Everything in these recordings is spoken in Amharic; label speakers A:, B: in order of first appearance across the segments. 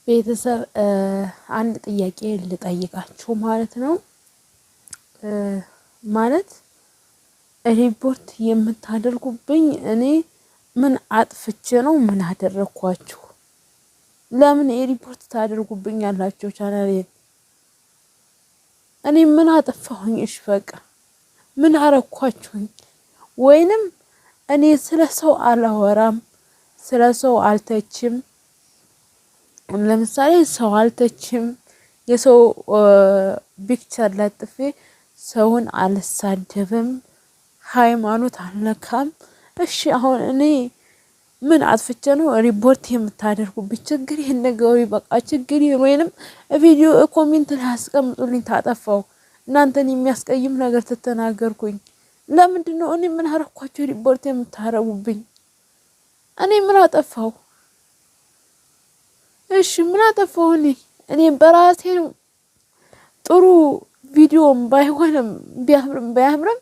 A: ቤተሰብ አንድ ጥያቄ ልጠይቃችሁ ማለት ነው። ማለት ሪፖርት የምታደርጉብኝ እኔ ምን አጥፍቼ ነው? ምን አደረኳችሁ? ለምን ሪፖርት ታደርጉብኝ ያላችሁ ቻናሌን? እኔ ምን አጠፋሁኝ? እሺ በቃ ምን አረኳችሁኝ? ወይንም እኔ ስለ ሰው አላወራም፣ ስለ ሰው አልተችም። ለምሳሌ ሰው አልተችም፣ የሰው ፒክቸር ለጥፌ ሰውን አልሳደብም፣ ሃይማኖት አልነካም። እሺ አሁን እኔ ምን አጥፍቼ ነው ሪፖርት የምታደርጉብኝ? ችግር ይሄን ነገሩ በቃ ችግር ወይንም ቪዲዮ ኮሜንት ላይ አስቀምጡልኝ። ታጠፋው እናንተን የሚያስቀይም ነገር ተተናገርኩኝ። ለምንድነው እኔ ምን አረኳችሁ ሪፖርት የምታረጉብኝ? እኔ ምን አጠፋው? እሺ ምን አጠፋው? እኔ በራሴ ነው ጥሩ ቪዲዮም ባይሆንም ቢያምርም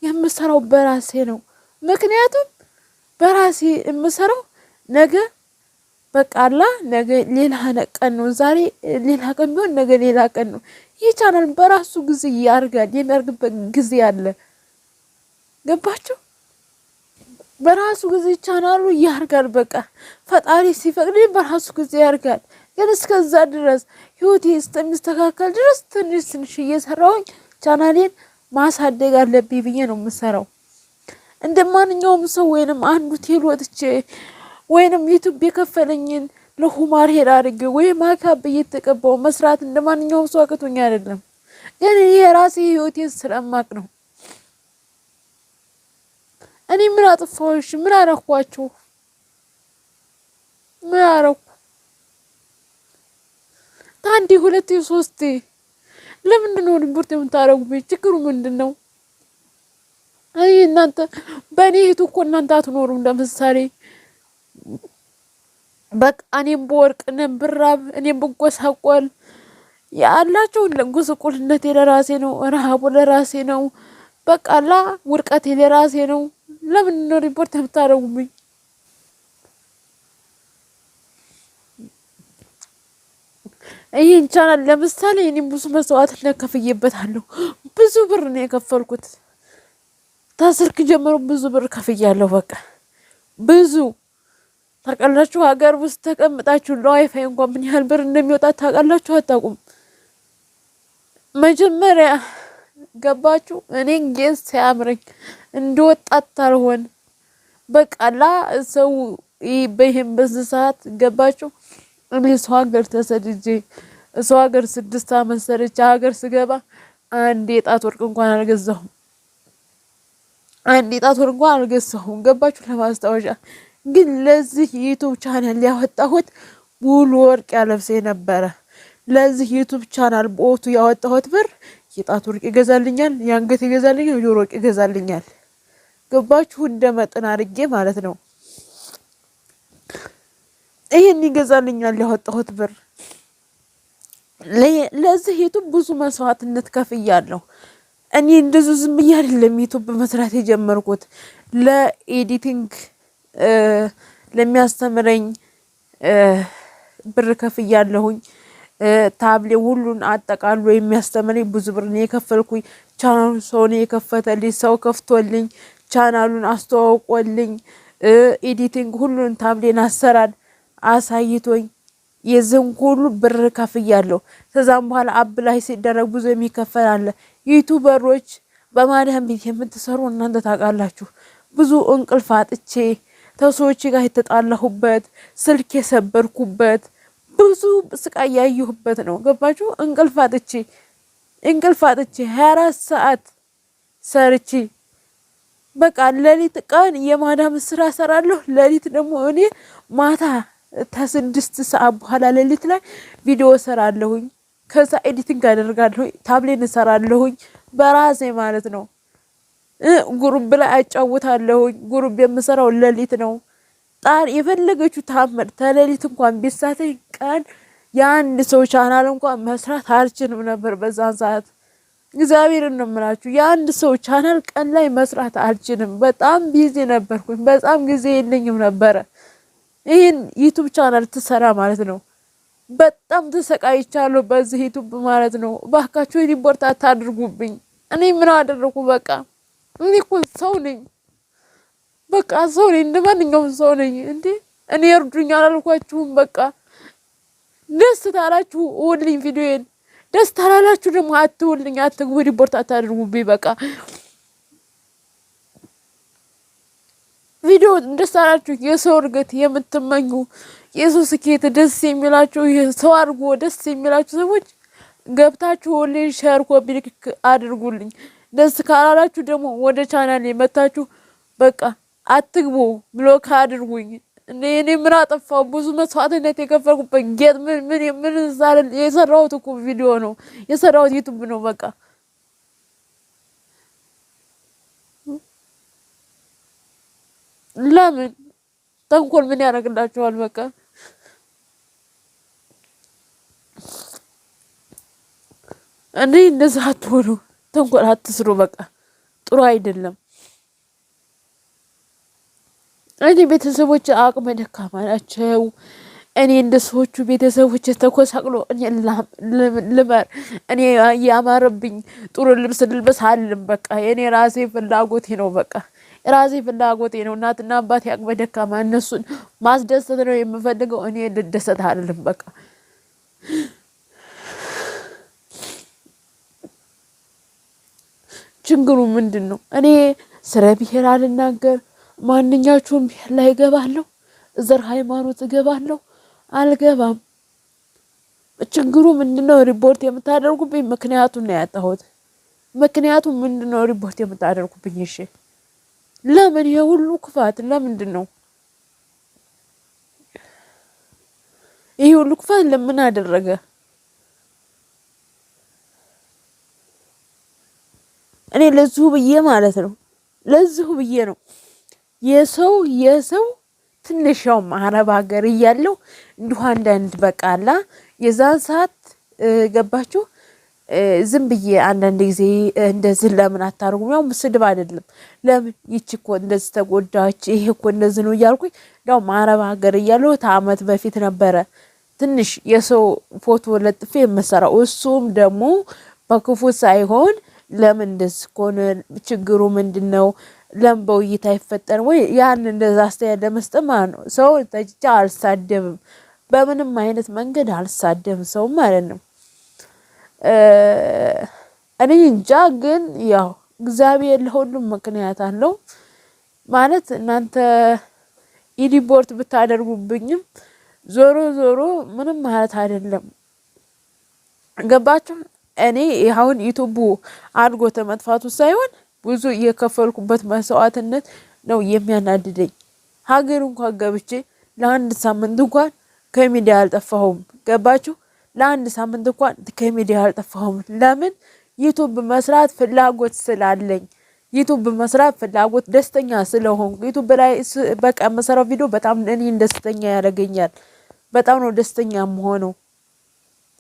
A: የምሰራው በራሴ ነው። ምክንያቱም በራሴ የምሰራው ነገ በቃላ ነገ ሌላ ቀን ነው። ዛሬ ሌላ ቀን ቢሆን ነገ ሌላ ቀን ነው። ይህ ቻናል በራሱ ጊዜ ያርጋል፣ የሚያርግበት ጊዜ አለ። ገባችሁ? በራሱ ጊዜ ቻናሉ ያርጋል። በቃ ፈጣሪ ሲፈቅድ በራሱ ጊዜ ያርጋል። ግን እስከዛ ድረስ ህይወቴ እስከሚስተካከል ድረስ ትንሽ እየሰራሁኝ ቻናሌን ማሳደግ አለብኝ ብዬ ነው የምሰራው። እንደማንኛውም ሰው ወይንም አንዱ ቴል ወጥቼ ወይንም ዩቲዩብ የከፈለኝን ለሁማር ሄድ አድርጌ ወይ ማካብ እየተቀባው መስራት እንደማንኛውም ሰው አቅቶኝ አይደለም። ግን ይሄ ራሴ ህይወቴን ስለማቅ ነው። እኔ ምን አጥፋሁሽ? ምን አረኳችሁ? ምን አረኩ? ታንዲ ሁለቴ ሶስቴ ለምንድነው ሪፖርት የምታረጉብኝ? ችግሩ ምንድነው? አይ እናንተ በእኔ እህቱ እኮ እናንተ አትኖሩም። ለምሳሌ በቃ እኔም በወርቅ እኔም ብራብ እኔም ብጎሳቆል ያላችሁ ለጉስቁልነቴ ለራሴ ነው፣ ረሃቡ ለራሴ ነው፣ በቃላ ውርቀቴ ለራሴ ነው። ለምን ነው ሪፖርት የምታረጉብኝ? ይሄን ቻናል ለምሳሌ እኔ ብዙ መስዋዕትነት ከፍዬበታለሁ። ብዙ ብር ነው የከፈልኩት። ታስርክ ጀምሮ ብዙ ብር ከፍያለሁ። በቃ ብዙ ታውቃላችሁ። ሀገር ውስጥ ተቀምጣችሁ ለዋይፋይ እንኳን ምን ያህል ብር እንደሚወጣ ታውቃላችሁ? አታውቁም? መጀመሪያ ገባችሁ? እኔን ጌስ ሲያምረኝ እንደወጣት ታልሆን በቃላ ሰው በይሄን በዚህ ሰዓት ገባችሁ? እኔ ሰው ሀገር ተሰድጄ ሰው ሀገር 6 አመት ሰርቼ ሀገር ስገባ አንድ የጣት ወርቅ እንኳን አልገዛሁም። አንድ የጣት ወርቅ እንኳን አልገዛሁም። ገባችሁ? ለማስታወሻ ግን ለዚህ ዩቲዩብ ቻናል ያወጣሁት ሙሉ ወርቅ ያለብሴ ነበረ። ለዚህ ዩቲዩብ ቻናል ቦቱ ያወጣሁት ብር የጣት ወርቅ ይገዛልኛል፣ የአንገት ይገዛልኛል፣ የጆሮ ወርቅ ይገዛልኛል። ገባችሁ? እንደመጠን አድርጌ ማለት ነው። ይሄን ይገዛልኛል ያወጣሁት ብር። ለዚህ ዩቲዩብ ብዙ መስዋዕትነት ከፍያለሁ። እኔ እንደዚህ ዝም ብዬ አይደለም ዩቲዩብ መስራት የጀመርኩት። ለኤዲቲንግ ለሚያስተምረኝ ብር ከፍያለሁኝ። ታብሌ ሁሉን አጠቃሎ የሚያስተምረኝ ብዙ ብር ነው የከፈልኩኝ። ቻናሉን ሰው ነው የከፈተልኝ፣ ሰው ከፍቶልኝ ቻናሉን አስተዋውቆልኝ ኤዲቲንግ ሁሉን ታብሌን አሰራር አሳይቶኝ የዝን ሁሉ ብር ከፍያለሁ። ከዛም በኋላ አብላይ ሲደረግ ብዙ የሚከፈል አለ። ዩቲዩበሮች በማዳም ቤት የምትሰሩ እናንተ ታውቃላችሁ። ብዙ እንቅልፍ አጥቼ ተሰዎች ጋር የተጣላሁበት ስልክ የሰበርኩበት ብዙ ስቃይ ያየሁበት ነው። ገባችሁ? እንቅልፍ አጥቼ 24 ሰዓት ሰርቼ በቃ ሌሊት ቀን የማዳም ስራ ሰራለሁ። ሌሊት ደግሞ እኔ ማታ ከ6 ሰዓት በኋላ ሌሊት ላይ ቪዲዮ ሰራለሁኝ። ከዛ ኤዲቲንግ አደርጋለሁ፣ ታብሌን ሰራለሁኝ በራሴ ማለት ነው። ጉሩብ ላይ አጫውታለሁኝ። ጉሩብ የምሰራው ሌሊት ነው። ጣር የፈለገችው ታመር ተሌሊት እንኳን ቢሳተኝ ቀን የአንድ ሰው ቻናል እንኳን መስራት አልችልም ነበር በዛን ሰዓት። እግዚአብሔርን ነው የምላችሁ። የአንድ ሰው ቻናል ቀን ላይ መስራት አልችልም። በጣም ቢዚ ነበርኩኝ። በጣም ጊዜ የለኝም ነበረ ይሄን ዩቲዩብ ቻናል ትሰራ ማለት ነው። በጣም ተሰቃይቻለሁ በዚህ ዩቲዩብ ማለት ነው። እባካችሁ ሪፖርት አታድርጉብኝ። እኔ ምን አደረኩ? በቃ እኔ እኮ ሰው ነኝ። በቃ ሰው ነኝ፣ እንደማንኛውም ሰው ነኝ። እንዴ እኔ እርዱኝ አላልኳችሁም? በቃ ደስ ታላችሁ እውልኝ ቪዲዮዬን፣ ደስ ታላላችሁ ደግሞ አትውልኝ፣ አትግቡ፣ ሪፖርት አታድርጉብኝ። በቃ ቪዲዮ ደስ ታላችሁ የሰው እርገት የምትመኙ የሰው ስኬት ደስ የሚላችሁ የሰው አድርጎ ደስ የሚላችሁ ሰዎች ገብታችሁ ሁሌ ሼር ኮፒ ሊንክ አድርጉልኝ። ደስ ካላላችሁ ደግሞ ወደ ቻናል የመታችሁ በቃ አትግቡ ብሎክ አድርጉኝ። እኔ ምን አጠፋው? ብዙ መስዋዕትነት የከፈልኩበት ጌጥ ምን የሰራሁት እኮ ቪዲዮ ነው የሰራሁት ዩቲዩብ ነው። በቃ ለምን ተንኮል ምን ያደርግላችኋል? በቃ እኔ እንደዛ አትሆኑ፣ ተንኮል አትስሩ። በቃ ጥሩ አይደለም። እኔ ቤተሰቦች አቅመ ደካማ ናቸው። እኔ እንደ ሰዎቹ ቤተሰቦች ተኮሳቅሎ እኔ ልመር እኔ ያማረብኝ ጥሩ ልብስ ልልበስ አልልም። በቃ የኔ ራሴ ፍላጎቴ ነው። በቃ ራሴ ፍላጎቴ ነው። እናትና አባቴ አቅመ ደካማ፣ እነሱን ማስደሰት ነው የምፈልገው። እኔ ልደሰት አልልም። በቃ ችግሩ ምንድን ነው? እኔ ስለ ብሔር አልናገር፣ ማንኛችሁም ብሔር ላይ እገባለሁ፣ ዘር ሃይማኖት እገባለሁ አልገባም። ችግሩ ምንድነው? ሪፖርት የምታደርጉብኝ ምክንያቱን ነው ያጣሁት። ምክንያቱም ምንድነው ሪፖርት የምታደርጉብኝ? እሺ ለምን ይሄ ሁሉ ክፋት? ለምንድን ነው ይሄ ሁሉ ክፋት? ለምን አደረገ? እኔ ለዚሁ ብዬ ማለት ነው፣ ለዚሁ ብዬ ነው የሰው ትንሽው አረብ ሀገር እያለው እንዲሁ አንዳንድ በቃላ የዛን ሰዓት ገባችሁ። ዝም ብዬ አንዳንድ ጊዜ እንደዚህ ለምን አታርጉም? ያው ስድብ አይደለም። ለምን ይቺ እኮ እንደዚህ ተጎዳች፣ ይሄ እኮ እንደዚህ ነው እያልኩኝ ያው አረብ ሀገር እያለው ከዓመት በፊት ነበረ ትንሽ የሰው ፎቶ ለጥፌ የምሰራው። እሱም ደግሞ በክፉ ሳይሆን ለምን እንደዚህ ኮነ፣ ችግሩ ምንድነው? ለምን በውይይት አይፈጠርም ወይ? ያን እንደዛ አስተያየት ለመስጠት ማለት ነው። ሰው ተጭጫ አልሳደብም፣ በምንም አይነት መንገድ አልሳደብም ሰው ማለት ነው። እኔ እንጃ ግን ያው እግዚአብሔር ለሁሉም ምክንያት አለው ማለት እናንተ ሪፖርት ብታደርጉብኝም ዞሮ ዞሮ ምንም ማለት አይደለም። ገባችሁ? እኔ አሁን ዩቲዩብ አድጎ ተመጥፋቱ ሳይሆን ብዙ የከፈልኩበት መስዋዕትነት ነው የሚያናድደኝ። ሀገር እንኳን ገብቼ ለአንድ ሳምንት እንኳን ከሚዲያ አልጠፋሁም። ገባችሁ? ለአንድ ሳምንት እንኳን ከሚዲያ አልጠፋሁም። ለምን? ዩቲዩብ መስራት ፍላጎት ስላለኝ፣ ዩቲዩብ መስራት ፍላጎት ደስተኛ ስለሆንኩ ዩቲዩብ ላይ በቃ የምሰራው ቪዲዮ በጣም እኔን ደስተኛ ያደርገኛል። በጣም ነው ደስተኛ የምሆነው።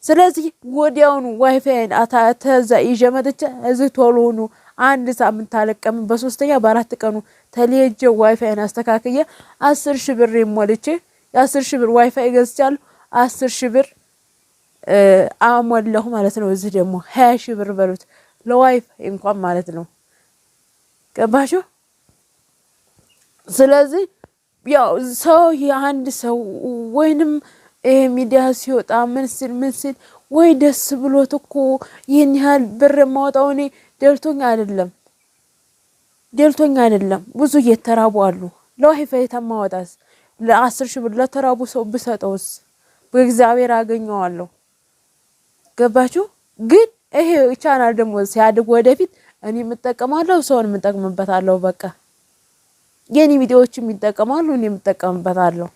A: ስለዚህ ወዲያውኑ ዋይፋይን ተዛ ይዤ መጥቼ እዚህ ቶሎኑ አንድ ሳምንት አለቀም። በሶስተኛ በአራት ቀኑ ተለየጀ ዋይፋይን አስተካክዬ 10,000 ብር ሞልቼ የ10,000 ብር ዋይፋይ ገዝቻለሁ። 10,000 ብር አሞላሁ ማለት ነው። እዚህ ደግሞ 20,000 ብር በሉት ለዋይፋይ እንኳን ማለት ነው። ገባችሁ? ስለዚህ ያው ሰው የአንድ ሰው ወይንም ሚዲያ ሲወጣ ምን ሲል ወይ ደስ ብሎት እኮ ይሄን ያህል ብር ማውጣው እኔ ደልቶኝ አይደለም። ብዙ እየተራቡ አሉ። ለዋይፋይ ተማወጣስ ለ10,000 ብር ለተራቡ ሰው ብሰጠውስ በእግዚአብሔር አገኘዋለሁ። ገባችሁ? ግን ይሄ ቻናል ደግሞ ሲያድግ ወደፊት እኔ የምጠቀማለሁ፣ ሰውን የምጠቅምበታለሁ። በቃ የኔ ቪዲዮዎችም ይጠቀማሉ፣ እኔ የምጠቀምበታለሁ።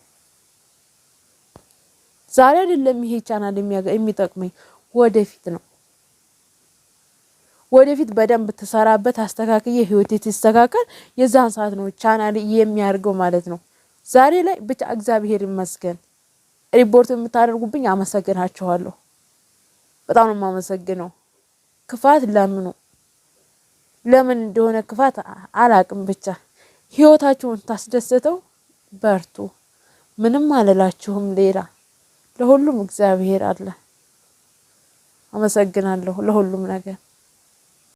A: ዛሬ አይደለም ይሄ ቻናል የሚጠቅመኝ፣ ወደፊት ነው። ወደፊት በደንብ ተሰራበት አስተካክዬ ህይወቴ ሲስተካከል የዛን ሰዓት ነው ቻናል የሚያርገው ማለት ነው። ዛሬ ላይ ብቻ እግዚአብሔር ይመስገን። ሪፖርት የምታደርጉብኝ አመሰግናችኋለሁ። በጣም ነው የማመሰግነው። ክፋት ለምን እንደሆነ ክፋት አላቅም። ብቻ ህይወታችሁን ታስደስተው በርቱ። ምንም አልላችሁም ሌላ ለሁሉም እግዚአብሔር አለ። አመሰግናለሁ ለሁሉም ነገር።